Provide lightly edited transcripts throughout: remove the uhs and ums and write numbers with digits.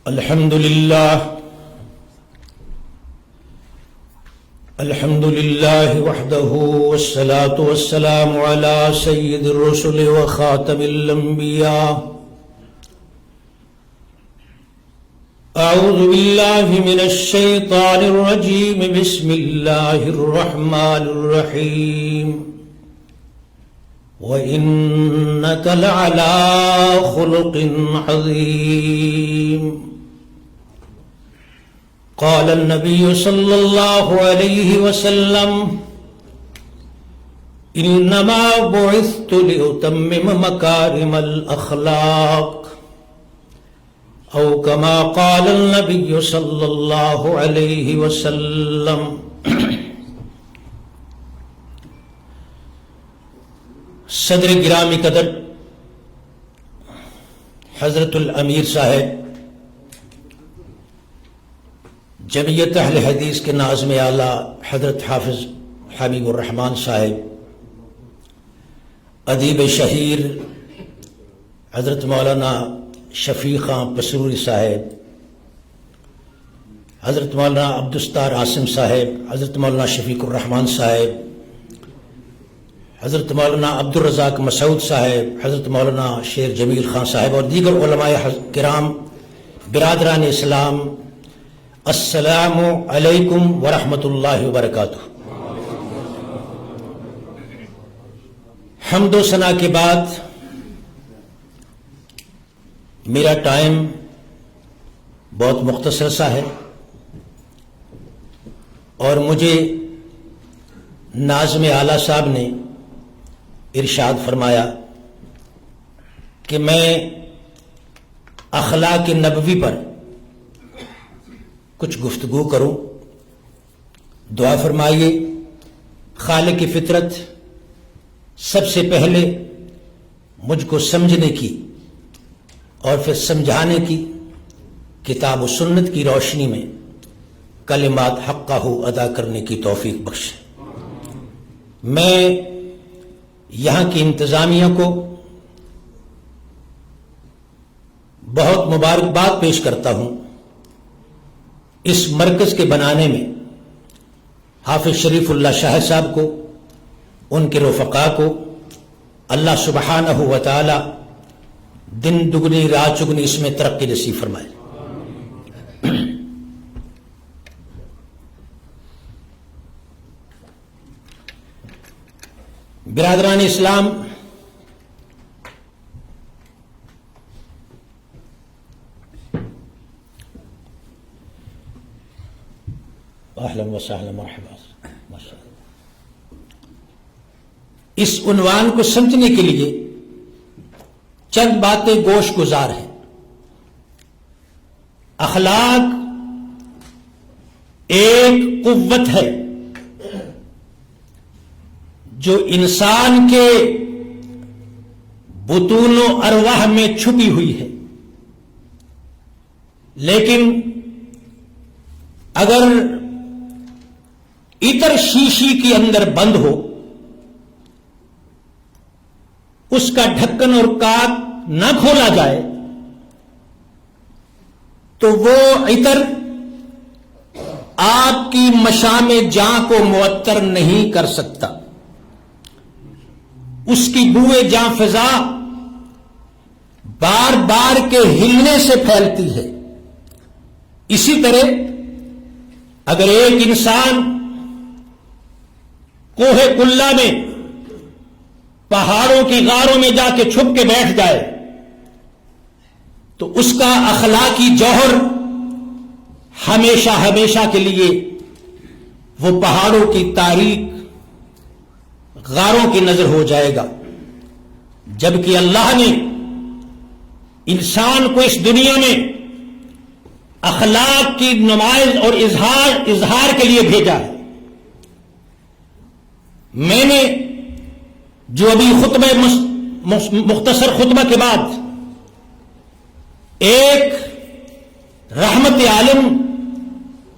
الحمد لله وحده والصلاة والسلام على سيد الرسل وخاتم الأنبياء. أعوذ بالله من الشيطان الرجيم. بسم الله الرحمن الرحيم. وإنك لعلى خلق عظيم. قال النبي صلى الله عليه وسلم: إنما بعثت لأتمم مكارم الأخلاق، أو كما قال النبي صلى الله عليه وسلم. صدر گرامی قدر حضرت الامیر صاحب جمعیت اہل حدیث کے ناظم اعلیٰ حضرت حافظ حبیب الرحمن صاحب، ادیب شہیر حضرت مولانا شفیق خان پسروری صاحب، حضرت مولانا عبدالستار عاصم صاحب، حضرت مولانا شفیق الرحمن صاحب، حضرت مولانا عبدالرزاق مسعود صاحب، حضرت مولانا شیر جمیل خان صاحب اور دیگر علماء کرام، برادران اسلام، السلام علیکم ورحمۃ اللہ وبرکاتہ. حمد و ثنا کے بعد میرا ٹائم بہت مختصر سا ہے اور مجھے ناظم اعلیٰ صاحب نے ارشاد فرمایا کہ میں اخلاق نبوی پر کچھ گفتگو کروں. دعا فرمائیے خالق فطرت سب سے پہلے مجھ کو سمجھنے کی اور پھر سمجھانے کی کتاب و سنت کی روشنی میں کلمات حقہ ادا کرنے کی توفیق بخشے. میں یہاں کی انتظامیہ کو بہت مبارکباد پیش کرتا ہوں. اس مرکز کے بنانے میں حافظ شریف اللہ شاہ صاحب کو، ان کے رفقاء کو اللہ سبحانہ و تعالی دن دگنی رات چگنی اس میں ترقی نصیب فرمائے. برادران اسلام، اہلا وسہلا مرحبا. اس عنوان کو سمجھنے کے لیے چند باتیں گوش گزار ہیں. اخلاق ایک قوت ہے جو انسان کے بطون و ارواح میں چھپی ہوئی ہے، لیکن اگر عطر شیشی کے اندر بند ہو، اس کا ڈھکن اور کاپ نہ کھولا جائے تو وہ عطر آپ کی مشام جاں کو معطر نہیں کر سکتا. اس کی بوئے جاں فضا بار بار کے ہلنے سے پھیلتی ہے. اسی طرح اگر ایک انسان کوہ کلا میں پہاڑوں کی غاروں میں جا کے چھپ کے بیٹھ جائے تو اس کا اخلاقی جوہر ہمیشہ ہمیشہ کے لیے وہ پہاڑوں کی تاریک غاروں کی نظر ہو جائے گا. جبکہ اللہ نے انسان کو اس دنیا میں اخلاق کی نمائش اور اظہار کے لیے بھیجا ہے. میں نے جو ابھی مختصر خطبہ کے بعد ایک رحمت عالم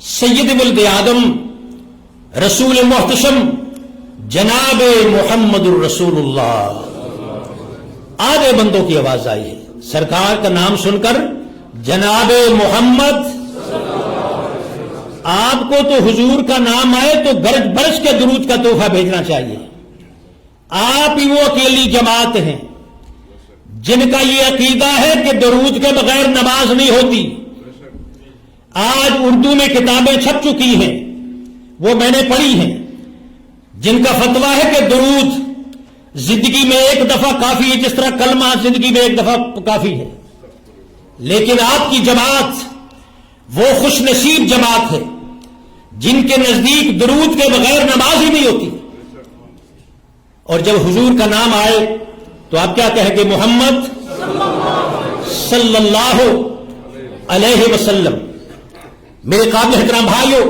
سید ولد آدم رسول محتشم جناب محمد الرسول اللہ آدھے بندوں کی آواز آئی ہے. سرکار کا نام سن کر جناب محمد آپ کو تو حضور کا نام آئے تو گرج برش کے درود کا تحفہ بھیجنا چاہیے. آپ ہی وہ اکیلی جماعت ہیں جن کا یہ عقیدہ ہے کہ درود کے بغیر نماز نہیں ہوتی. آج اردو میں کتابیں چھپ چکی ہیں, وہ میں نے پڑھی ہیں, جن کا فتویٰ ہے کہ درود زندگی میں ایک دفعہ کافی ہے, جس طرح کلمہ زندگی میں ایک دفعہ کافی ہے. لیکن آپ کی جماعت وہ خوش نصیب جماعت ہے جن کے نزدیک درود کے بغیر نماز ہی نہیں ہوتی. اور جب حضور کا نام آئے تو آپ کیا کہیں گے؟ محمد صلی اللہ علیہ وسلم. میرے قابل احترام بھائیو,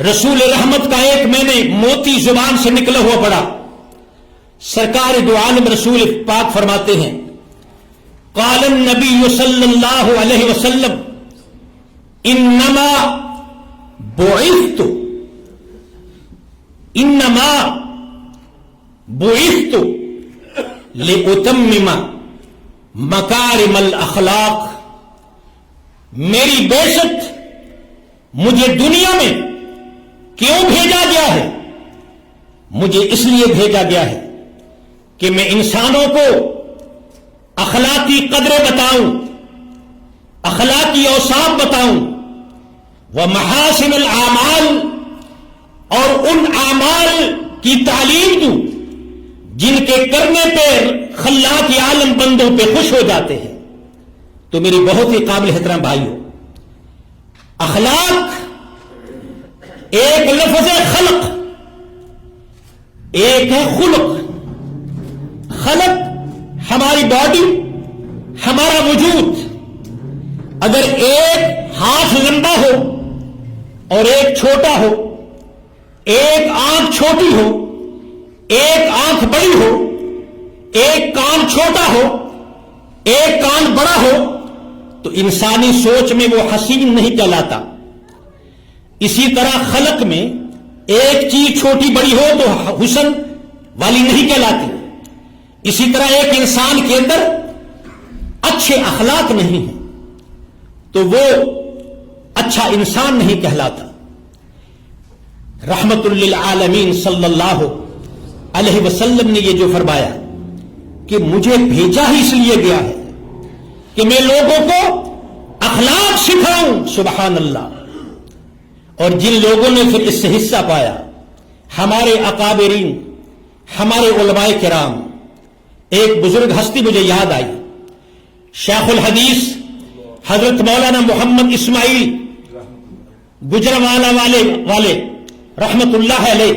رسول رحمت کا ایک میں نے موتی زبان سے نکلا ہوا پڑا. سرکار دو عالم رسول پاک فرماتے ہیں, قال النبی صلی اللہ علیہ وسلم انما بعثت لأتمم مکارم الاخلاق. میری بعثت مجھے دنیا میں کیوں بھیجا گیا ہے؟ مجھے اس لیے بھیجا گیا ہے کہ میں انسانوں کو اخلاقی قدریں بتاؤں, اخلاقی اوصاف بتاؤں, ومحاسن الاعمال, اور ان اعمال کی تعلیم دوں جن کے کرنے پر خلاق عالم بندوں پہ خوش ہو جاتے ہیں. تو میری بہت ہی قابل احترام بھائیو, اخلاق ایک لفظ ہے خلق, ایک ہے خلق. خلق ہماری باڈی, ہمارا وجود. اگر ایک ہاتھ لمبا ہو اور ایک چھوٹا ہو, ایک آنکھ چھوٹی ہو, ایک آنکھ بڑی ہو, ایک کان چھوٹا ہو, ایک کان بڑا ہو, تو انسانی سوچ میں وہ حسین نہیں کہلاتا. اسی طرح خلق میں ایک چیز چھوٹی بڑی ہو تو حسن والی نہیں کہلاتی. اسی طرح ایک انسان کے اندر اچھے اخلاق نہیں ہیں تو وہ اچھا انسان نہیں کہلاتا. رحمت للعالمین صلی اللہ علیہ وسلم نے یہ جو فرمایا کہ مجھے بھیجا ہی اس لیے گیا ہے کہ میں لوگوں کو اخلاق سکھاؤں. سبحان اللہ. اور جن لوگوں نے پھر اس سے حصہ پایا, ہمارے اکابرین, ہمارے علماء کرام. ایک بزرگ ہستی مجھے یاد آئی, شیخ الحدیث حضرت مولانا محمد اسماعیل گجرانوالہ والے رحمت اللہ علیہ.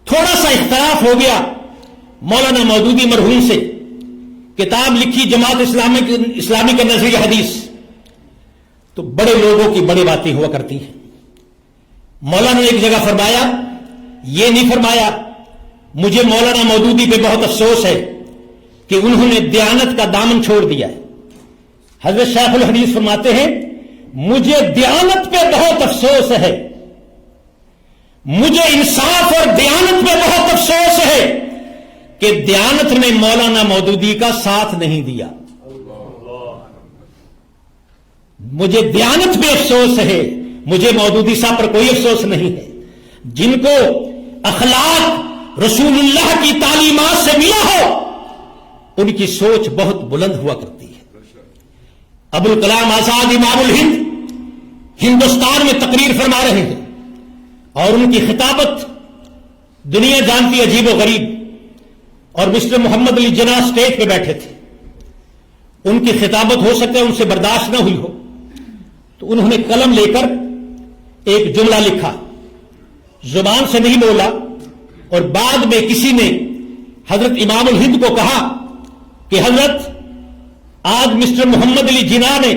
تھوڑا سا اختلاف ہو گیا مولانا مودودی مرحوم سے, کتاب لکھی جماعت اسلامی کے نظریہ حدیث. تو بڑے لوگوں کی بڑی باتیں ہوا کرتی ہیں. مولانا نے ایک جگہ فرمایا, یہ نہیں فرمایا مجھے مولانا مودودی پہ بہت افسوس ہے کہ انہوں نے دیانت کا دامن چھوڑ دیا ہے. حضرت شیخ الحدیث فرماتے ہیں مجھے دیانت پہ بہت افسوس ہے, مجھے انصاف اور دیانت پہ بہت افسوس ہے کہ دیانت نے مولانا مودودی کا ساتھ نہیں دیا. مجھے دیانت پہ افسوس ہے, مجھے مودودی صاحب پر کوئی افسوس نہیں ہے. جن کو اخلاق رسول اللہ کی تعلیمات سے ملا ہو ان کی سوچ بہت بلند ہوا کرتی ہے. ابوالکلام آزاد امام الہند ہندوستان میں تقریر فرما رہے ہیں اور ان کی خطابت دنیا جانتی عجیب و غریب. اور مسٹر محمد علی جناح اسٹیج پہ بیٹھے تھے, ان کی خطابت ہو سکتا ہے ان سے برداشت نہ ہوئی ہو, تو انہوں نے قلم لے کر ایک جملہ لکھا, زبان سے نہیں بولا, اور بعد میں کسی نے حضرت امام الہند کو کہا کہ حضرت آج مسٹر محمد علی جناح نے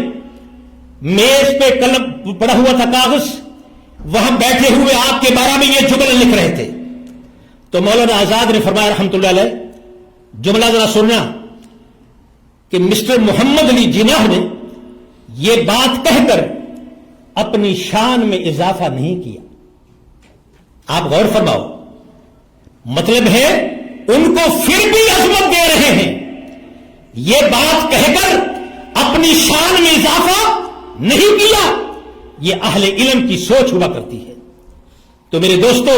میز پہ قلم پڑا ہوا تھا کاغذ, وہاں بیٹھے ہوئے آپ کے بارے میں یہ جملے لکھ رہے تھے. تو مولانا آزاد نے فرمایا رحمت اللہ علیہ, جملہ ذرا سننا کہ مسٹر محمد علی جناح نے یہ بات کہہ کر اپنی شان میں اضافہ نہیں کیا. آپ غور فرماؤ, مطلب ہے ان کو پھر بھی عظمت دے رہے ہیں. یہ بات کہہ کر اپنی شان میں اضافہ نہیں کیا. یہ اہل علم کی سوچ ہوا کرتی ہے. تو میرے دوستو،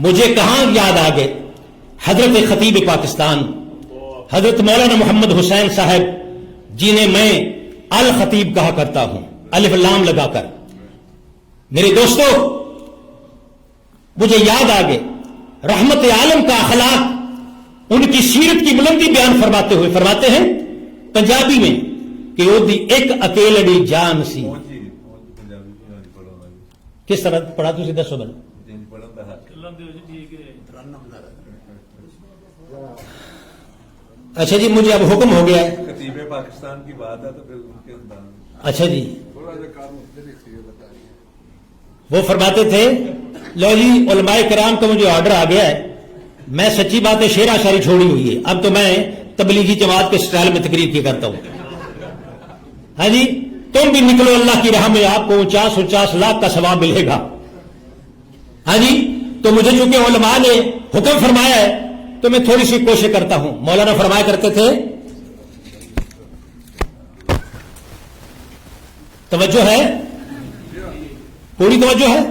مجھے کہاں یاد آ گئے حضرت خطیب پاکستان حضرت مولانا محمد حسین صاحب جنہیں میں الخطیب کہا کرتا ہوں الف لام لگا کر. میرے دوستو، مجھے یاد آ گئے رحمت عالم کا اخلاق، ان کی سیرت کی بلندی بیان فرماتے ہوئے فرماتے ہیں پنجابی میں کہ وہ دی ایک اکیلڑی جان سی. کس طرح پڑھا تھی دسو بل. اچھا جی، مجھے اب حکم ہو گیا ہے. خطیب پاکستان کی بات ہے تو پھر ان کے انداز. اچھا جی، وہ فرماتے تھے لو جی علماء کرام کا مجھے آرڈر آ گیا ہے، میں سچی بات ہے شعر شاعری چھوڑی ہوئی ہے، اب تو میں تبلیغی جماعت کے سٹائل میں تقریر کیا کرتا ہوں. ہاں جی، تم بھی نکلو اللہ کی راہ میں، آپ کو 49 لاکھ کا ثواب ملے گا. ہاں جی، تو مجھے چونکہ علماء نے حکم فرمایا ہے تو میں تھوڑی سی کوشش کرتا ہوں. مولانا فرمایا کرتے تھے، توجہ ہے، پوری توجہ ہے.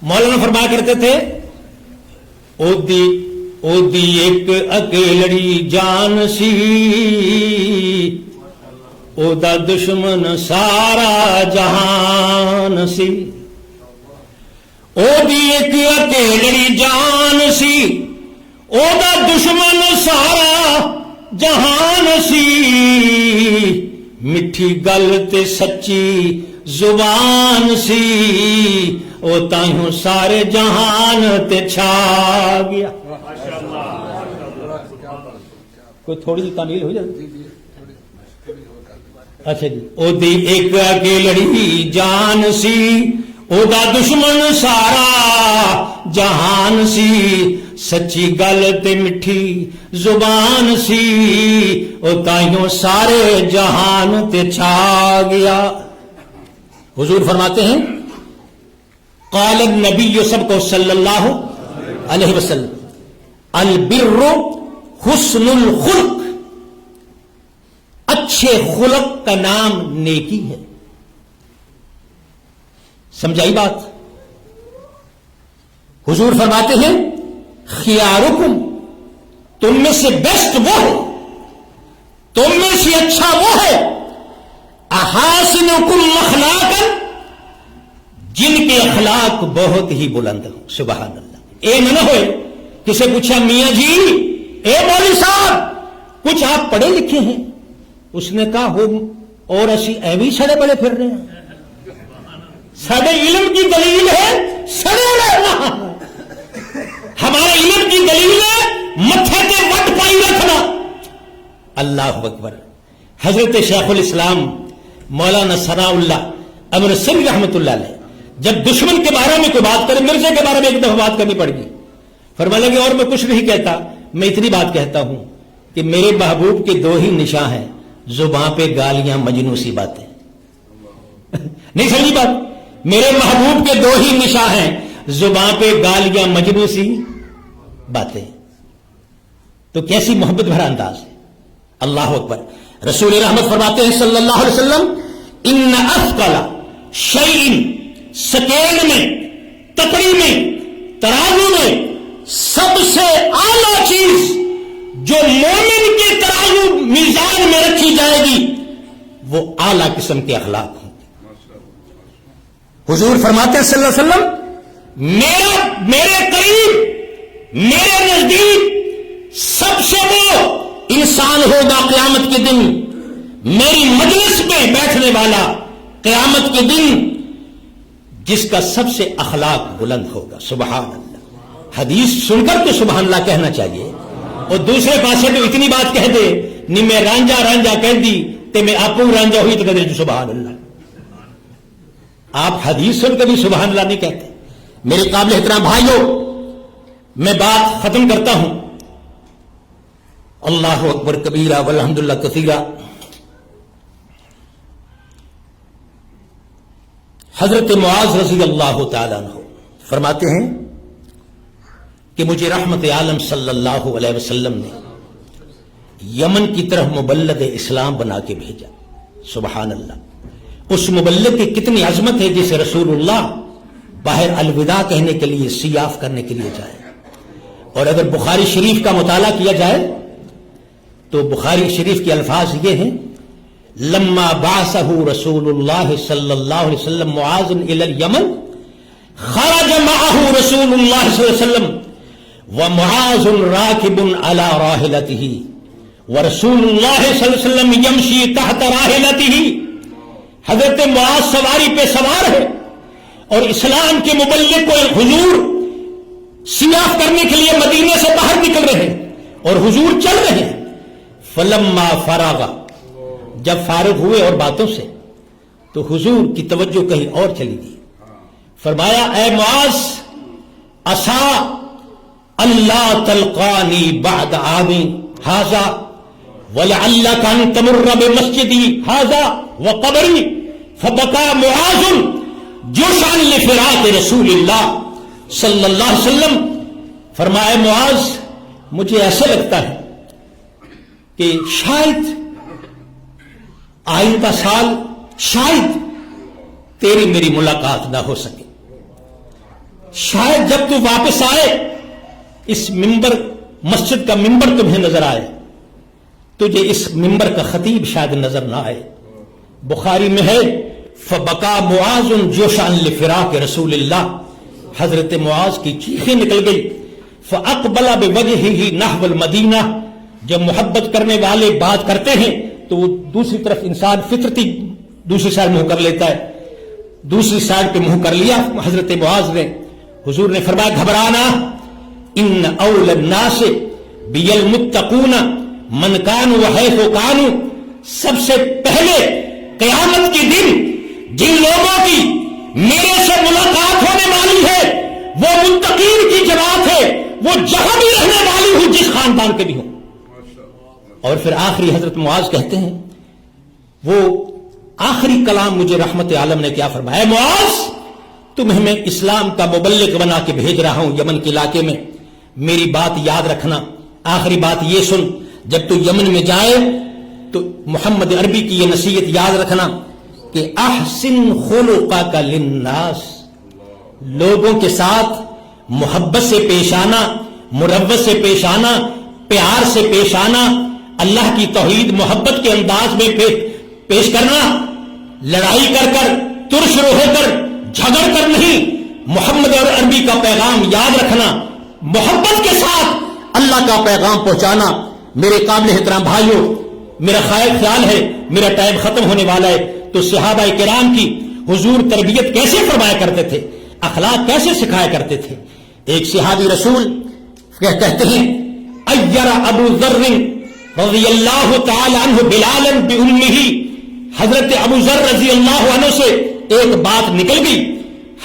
مولانا فرمایا کرتے تھے او دی ایک اکیلڑی جان سی، او دا دشمن سارا جہان سی. او دی ایک اکیلڑی جان سی، او دا دشمن سارا جہان سی. مٹھی گل تے سچی زبان سی، او تائیوں سارے جہان تے چھا گیا. کوئی تھوڑی سی تعمیل ہو جائے. اچھا جی، او دی ایک اکیلڑی جان سی، او دا دشمن سارا جہان سی. سچی گل تے مٹھی زبان سی، او تائیوں سارے جہان تے چھا گیا. حضور فرماتے ہیں قال النبی سب کو صلی اللہ علیہ وسلم البر حسن الخلق، اچھے خلق کا نام نیکی ہے. سمجھائی بات؟ حضور فرماتے ہیں خیارکم، تم میں سے بیسٹ وہ ہے، تم میں سے اچھا وہ ہے احاسنکم اخلاقا، جن کے اخلاق بہت ہی بلند ہوں. سبحان اللہ. اے نہ ہوئے کسے پوچھا میاں جی اے مولوی صاحب کچھ آپ پڑھے لکھے ہیں؟ اس نے کہا ہو اور اسی ایوی سڑے بڑے پھر رہے ہیں. سارے علم کی دلیل ہے سڑے رہنا، ہمارے علم کی دلیل ہے متھے کے وٹ پائی رکھنا. اللہ اکبر. حضرت شیخ الاسلام مولانا ثناء اللہ امر سنگھ رحمۃ اللہ علیہ جب دشمن کے بارے میں کوئی بات کرے، مرزے کے بارے میں ایک دفعہ بات کرنی پڑ گئی، فرمانے لگے اور میں کچھ نہیں کہتا، میں اتنی بات کہتا ہوں کہ میرے محبوب کے دو ہی نشان ہیں، زباں پہ گالیاں مجنوں سی باتیں. نہیں سمجھی بات؟ میرے محبوب کے دو ہی نشان ہیں، زباں پہ گالیاں مجنوں سی باتیں. تو کیسی محبت بھرا انداز ہے. اللہ اکبر. رسول رحمت فرماتے ہیں صلی اللہ علیہ وسلم ان اثقل شیء، سکیل میں، تپڑی میں، ترازو میں سب سے اعلیٰ چیز جو مومن کے ترازو میزان میں رکھی جائے گی وہ اعلیٰ قسم کے اخلاق ہوں. حضور فرماتے ہیں صلی اللہ علیہ وسلم میرے قریب، میرے نزدیک سب سے وہ انسان ہوگا قیامت کے دن، میری مجلس میں بیٹھنے والا قیامت کے دن، جس کا سب سے اخلاق بلند ہوگا. سبحان اللہ. حدیث سن کر تو سبحان اللہ کہنا چاہیے، اور دوسرے پاسے تو اتنی بات کہہ دے نہیں میں رانجا کہہ دی تے میں آپ رانجا ہوئی تو کہہ دے سبحان اللہ. آپ حدیث سن کر بھی سبحان اللہ نہیں کہتے. میرے قابل احترام بھائیوں، میں بات ختم کرتا ہوں. اللہ اکبر کبیرہ والحمدللہ کثیرہ. حضرت معاذ رضی اللہ تعالیٰ عنہ فرماتے ہیں کہ مجھے رحمت عالم صلی اللہ علیہ وسلم نے یمن کی طرف مبلغ اسلام بنا کے بھیجا. سبحان اللہ، اس مبلغ کی کتنی عظمت ہے جسے رسول اللہ باہر الوداع کہنے کے لیے، سیاف کرنے کے لیے جائے۔ اور اگر بخاری شریف کا مطالعہ کیا جائے تو بخاری شریف کے الفاظ یہ ہیں: لما بعثہ رسول اللہ صلی اللہ علیہ وسلم معاذ الی الیمن خرج معه رسول اللہ صلی اللہ علیہ وسلم ومعاذ راکب علی راحلته ورسول اللہ صلی اللہ علیہ وسلم یمشی تحت راحلته۔ حضرت معاذ سواری پہ سوار ہے اور اسلام کے مبلغ کو حضور سیاف کرنے کے لیے مدینے سے باہر نکل رہے ہیں اور حضور چل رہے ہیں۔ فلما فراغ، جب فارغ ہوئے اور باتوں سے، تو حضور کی توجہ کہیں اور چلی گئی۔ فرمایا: اے معاذ، عسا اللہ تلقانی بعد عامی ھذا ولعلک ان تمر بمسجدی ھذا وقبری، فبکا معاذ جوشا لفراق رسول اللہ صلی اللہ علیہ وسلم۔ فرمایا: معاذ، مجھے ایسا لگتا ہے کہ شاید آئندہ سال شاید تیری میری ملاقات نہ ہو سکے، شاید جب تو واپس آئے اس ممبر، مسجد کا ممبر تمہیں نظر آئے، تجھے اس ممبر کا خطیب شاید نظر نہ آئے۔ بخاری میں ہے: فبکا معاذ جوشا لفراق رسول اللہ، حضرت معاذ کی چیخیں نکل گئی۔ فاقبل بوجهه نحو المدینہ، جب محبت کرنے والے بات کرتے ہیں تو وہ دوسری طرف انسان فطرتی دوسری سائڈ منہ کر لیتا ہے، دوسری سائڈ پہ منہ کر لیا حضرت معاذ نے۔ حضور نے فرمایا: گھبرانا، ان اول الناس بی المتقون من کانوا وحیث کانوا، سب سے پہلے قیامت کے دن جن لوگوں کی میرے سے ملاقات ہونے والی ہے وہ متقین کی جماعت ہے، وہ جہاں بھی رہنے والی ہوں، جس خاندان کے بھی ہوں۔ اور پھر آخری حضرت معاذ کہتے ہیں، وہ آخری کلام مجھے رحمت عالم نے کیا فرمایا: معاذ، تمہیں میں اسلام کا مبلغ بنا کے بھیج رہا ہوں یمن کے علاقے میں، میری بات یاد رکھنا۔ آخری بات یہ سن، جب تو یمن میں جائے تو محمد عربی کی یہ نصیحت یاد رکھنا کہ احسن خلقک للناس، لوگوں کے ساتھ محبت سے پیش آنا، مروت سے پیش آنا، پیار سے پیش آنا، اللہ کی توحید محبت کے انداز میں پیش کرنا، لڑائی کر کر، ترش ہو کر، جھگڑ کر نہیں، محمد اور عربی کا پیغام یاد رکھنا، محبت کے ساتھ اللہ کا پیغام پہنچانا۔ میرے قابل احترام بھائیوں، میرا خیال ہے میرا ٹائم ختم ہونے والا ہے، تو صحابہ کرام کی حضور تربیت کیسے فرمایا کرتے تھے، اخلاق کیسے سکھایا کرتے تھے۔ ایک صحابی رسول کہتے ہیں: ایر ابو ذر رضی اللہ تعالی عنہ بلالا بامہ، حضرت ابو ذر رضی اللہ عنہ سے ایک بات نکل گئی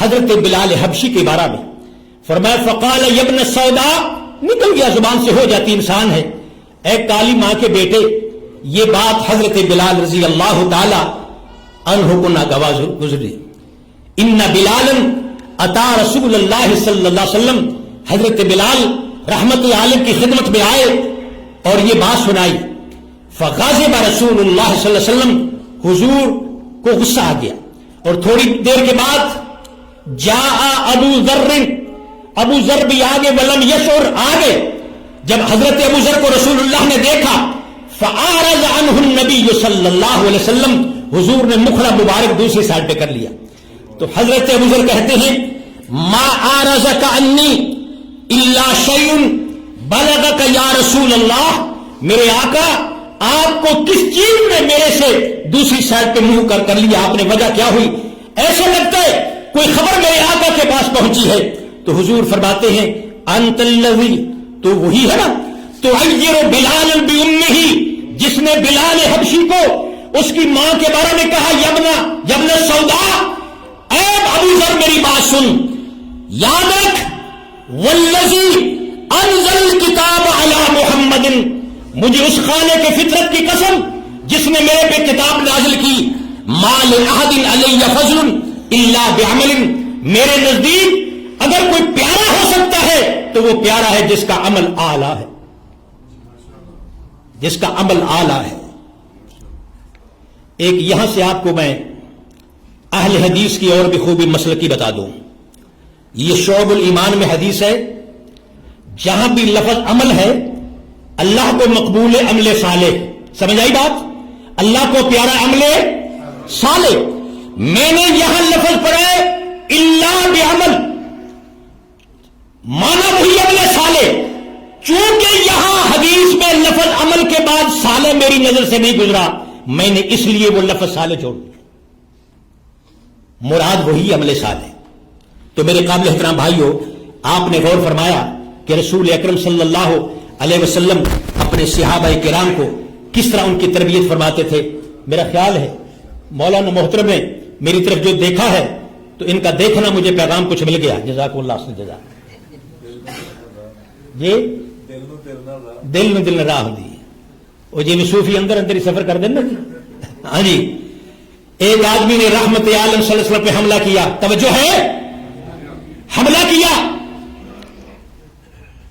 حضرت بلال حبشی کے بارے میں۔ فرمایا: فقال یا ابن السوداء، نکل گیا، زبان سے ہو جاتی، انسان ہے، اے کالی ماں کے بیٹے، یہ بات حضرت بلال رضی اللہ تعالی عنہ کو ناگوار گزری۔ ان بلالا اتا رسول اللہ صلی اللہ علیہ وسلم، حضرت بلال رحمت عالم کی خدمت میں آئے اور یہ بات سنائی۔ فغضب رسول اللہ صلی اللہ علیہ وسلم، حضور کو غصہ آ گیا، اور تھوڑی دیر کے بعد جاء ابو ذر، ابو ذر بھی آگے، ولم یشعر، آگے۔ جب حضرت ابو ذر کو رسول اللہ نے دیکھا، فاعرض عنہ النبی صلی اللہ علیہ وسلم، حضور نے مخڑا مبارک دوسری سائڈ پہ کر لیا۔ تو حضرت ابو ذر کہتے ہیں: ما اعرضک عنی الا شیء بلغک یا رسول اللہ، میرے آقا آپ کو کس چیز نے میرے سے دوسری سائڈ پہ منہ کر لیا، آپ نے وجہ کیا ہوئی؟ ایسے لگتا ہے کوئی خبر میرے آقا کے پاس پہنچی ہے۔ تو حضور فرماتے ہیں: انت الذی، تو وہی ہے نا، تعیر بلال بامہ، جس نے بلال حبشی کو اس کی ماں کے بارے میں کہا یبن سودا، اے ابو ذر میری بات سن، یاد رکھ، والذی انزل الکتاب علی محمد، مجھے اس خالق فطرت کی قسم جس نے میرے پہ کتاب نازل کی، ما لأحد علی فضل الا بعمل، میرے نزدیک اگر کوئی پیارا ہو سکتا ہے تو وہ پیارا ہے جس کا عمل اعلیٰ ہے، جس کا عمل اعلیٰ ہے۔ ایک یہاں سے آپ کو میں اہل حدیث کی اور بھی خوبی مسلکی بتا دوں. یہ شعب الایمان میں حدیث ہے، جہاں بھی لفظ عمل ہے اللہ کو مقبول عمل صالح. سمجھ آئی بات؟ اللہ کو پیارا عمل صالح. میں نے یہاں لفظ پڑھا ہے اللہ بعمل، مانا وہی عمل صالح. چونکہ یہاں حدیث میں لفظ عمل کے بعد صالح میری نظر سے نہیں گزرا، میں نے اس لیے وہ لفظ صالح چھوڑ دیا. مراد وہی عمل صالح. تو میرے قابل احترام بھائیوں، آپ نے غور فرمایا کہ رسول اکرم صلی اللہ علیہ وسلم اپنے صحابہ کرام کو کس طرح ان کی تربیت فرماتے تھے. میرا خیال ہے مولانا محترم نے میری طرف جو دیکھا ہے تو ان کا دیکھنا مجھے پیغام کچھ مل گیا. جزاک اللہ خیر جزا. جی دل میں دل راہ دی وہ جی صوفی اندر اندر ہی سفر کر دینا. ہاں جی، ایک آدمی نے رحمت عالم صلی اللہ علیہ وسلم پہ حملہ کیا. توجہ ہے، حملہ کیا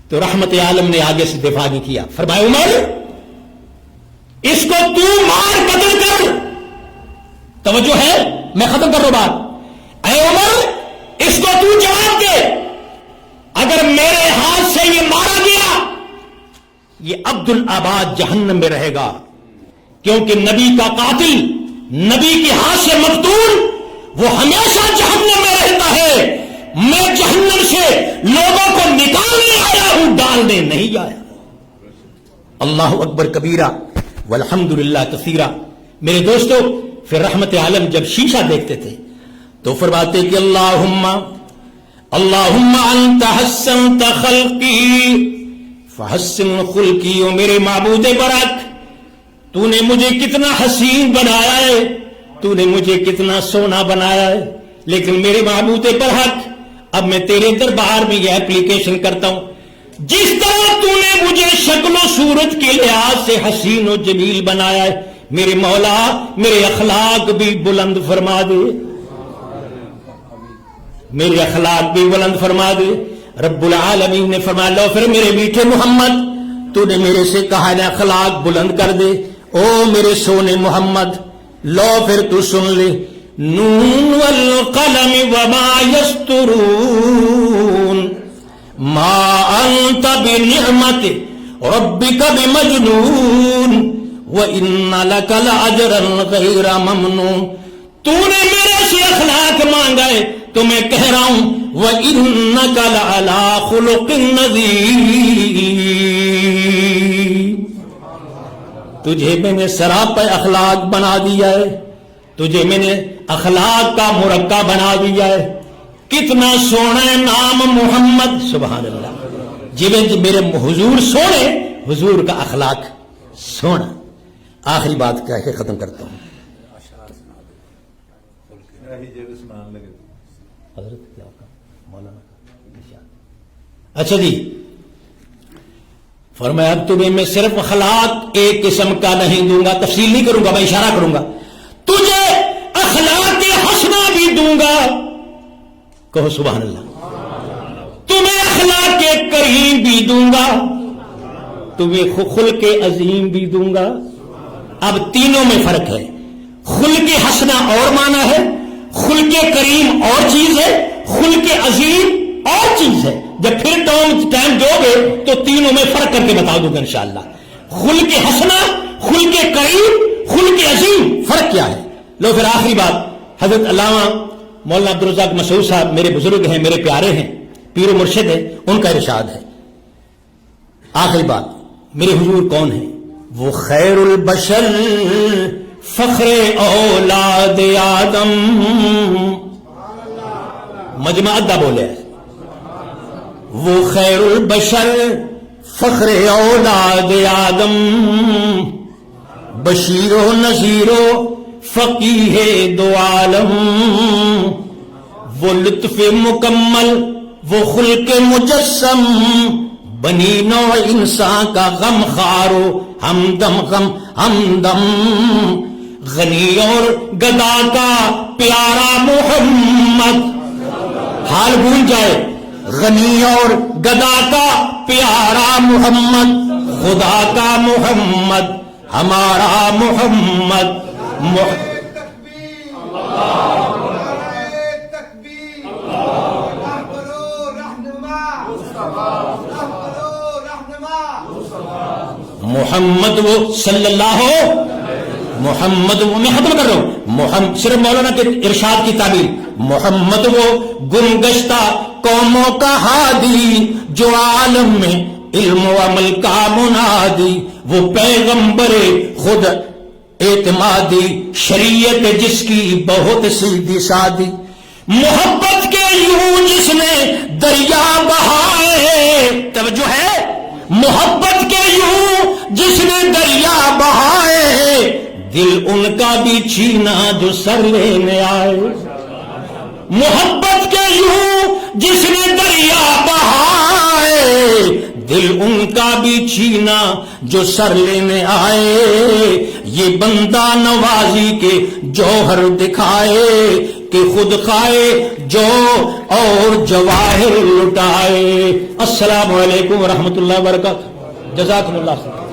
تو رحمت عالم نے آگے سے دفاع نہیں کیا. فرمایا عمر اس کو تو مار قتل کر. توجہ ہے، میں ختم کر رہا ہوں بات. اے عمر اس کو تو جواب دے، اگر میرے ہاتھ سے یہ مارا گیا یہ عبد الآباد جہنم میں رہے گا، کیونکہ نبی کا قاتل، نبی کے ہاتھ سے مقتول وہ ہمیشہ جہنم میں رہتا ہے. میں جہنم سے لوگوں کو نکالنے آیا ہوں، ڈالنے نہیں آیا. اللہ اکبر کبیرہ والحمدللہ کثیرہ. میرے دوستو، پھر رحمت عالم جب شیشہ دیکھتے تھے تو فرماتے کہ اللہم انت حسنت خلقی فحسن خلقی. او میرے معبود برک، تو نے مجھے کتنا حسین بنایا ہے، تو نے مجھے کتنا سونا بنایا ہے، لیکن میرے معبود برحق اب میں تیرے دربار میں یہ اپلیکیشن کرتا ہوں، جس طرح تو نے مجھے شکل و صورت کے لحاظ سے حسین و جمیل بنایا ہے، میرے مولا میرے اخلاق بھی بلند فرما دے، میرے اخلاق بھی بلند فرما دے. رب العالمین نے فرمایا لو پھر میرے میٹھے محمد، تو نے میرے سے کہا ہے اخلاق بلند کر دے. او میرے سونے محمد، لو پھر تو سن لے. نون والقلم وما یسطرون ما انت بنعمت ربک بمجنون وان لک لاجرا غیر ممنون. تو نے میرے سے اخلاق مانگا ہے تو میں کہہ رہا ہوں وَإِنَّكَ لَعَلَىٰ خُلُقٍ عَظِيمٍ. تجھے میں نے سراپا اخلاق بنا دیا ہے، تجھے میں نے اخلاق کا مرکب بنا دیا ہے. کتنا سونا ہے نام محمد. سبحان اللہ. جی میرے حضور سونے، حضور کا اخلاق سونا. آخری بات کہہ کے ختم کرتا ہوں. حضرت کیا مولانا. اچھا جی، فرمایا اب تمہیں میں صرف اخلاق ایک قسم کا نہیں دوں گا، تفصیل نہیں کروں گا، میں اشارہ کروں گا. تجھے اخلاق حسنہ بھی دوں گا. کہو سبحان اللہ. تمہیں اخلاق کریم بھی دوں گا، تمہیں خلق عظیم بھی دوں گا. اب تینوں میں فرق ہے. خلق حسنہ اور معنی ہے، خلق کریم اور چیز ہے، خلق عظیم اور چیز ہے. جب پھر ٹائم دو گے تو تینوں میں فرق کر کے بتا دوں گا انشاءاللہ. خلق حسنہ، خلق کریم، خلق عظیم، فرق کیا ہے؟ لو پھر آخری بات. حضرت علامہ مولانا عبدالرزاق مسعود صاحب میرے بزرگ ہیں، میرے پیارے ہیں، پیر و مرشد ہیں، ان کا ارشاد ہے. آخری بات، میرے حضور کون ہیں؟ وہ خیر البشر فخر اولاد آدم. مجمع ادا بولے. وہ خیر البشر فخر اولاد آدم، بشیر و نذیر و فقیہ دو عالم. وہ لطف مکمل، وہ خلق مجسم، بنی نوع انسان کا غم خارو ہمدم غم ہمدم. غنی اور گدا کا پیارا محمد، حال بھول جائے. غنی اور گدا کا پیارا محمد، خدا کا محمد، ہمارا محمد. محمد وہ صلی اللہ محمد وہ میں ختم کر رہا ہوں. محمد صرف مولانا کے ارشاد کی تعبیر. محمد وہ گم گشتہ قوموں کا ہادی جو عالم میں علم و عمل کا منادی. وہ پیغمبر خود اعتمادی شریعت جس کی بہت سیدھی سادی. محبت کے یوں جس نے دریا بہائے. توجہ ہے. محبت کے یوں جس نے دریا بہائے دل ان کا بھی چھینا جو سر لینے آئے. محبت کے یوں جس نے دریا بہائے دل ان کا بھی چھینا جو سر لینے آئے. یہ بندہ نوازی کے جوہر دکھائے کہ خود کھائے جو اور جواہر لٹائے. السلام علیکم ورحمۃ اللہ وبرکاتہ. جزاکم اللہ خیر.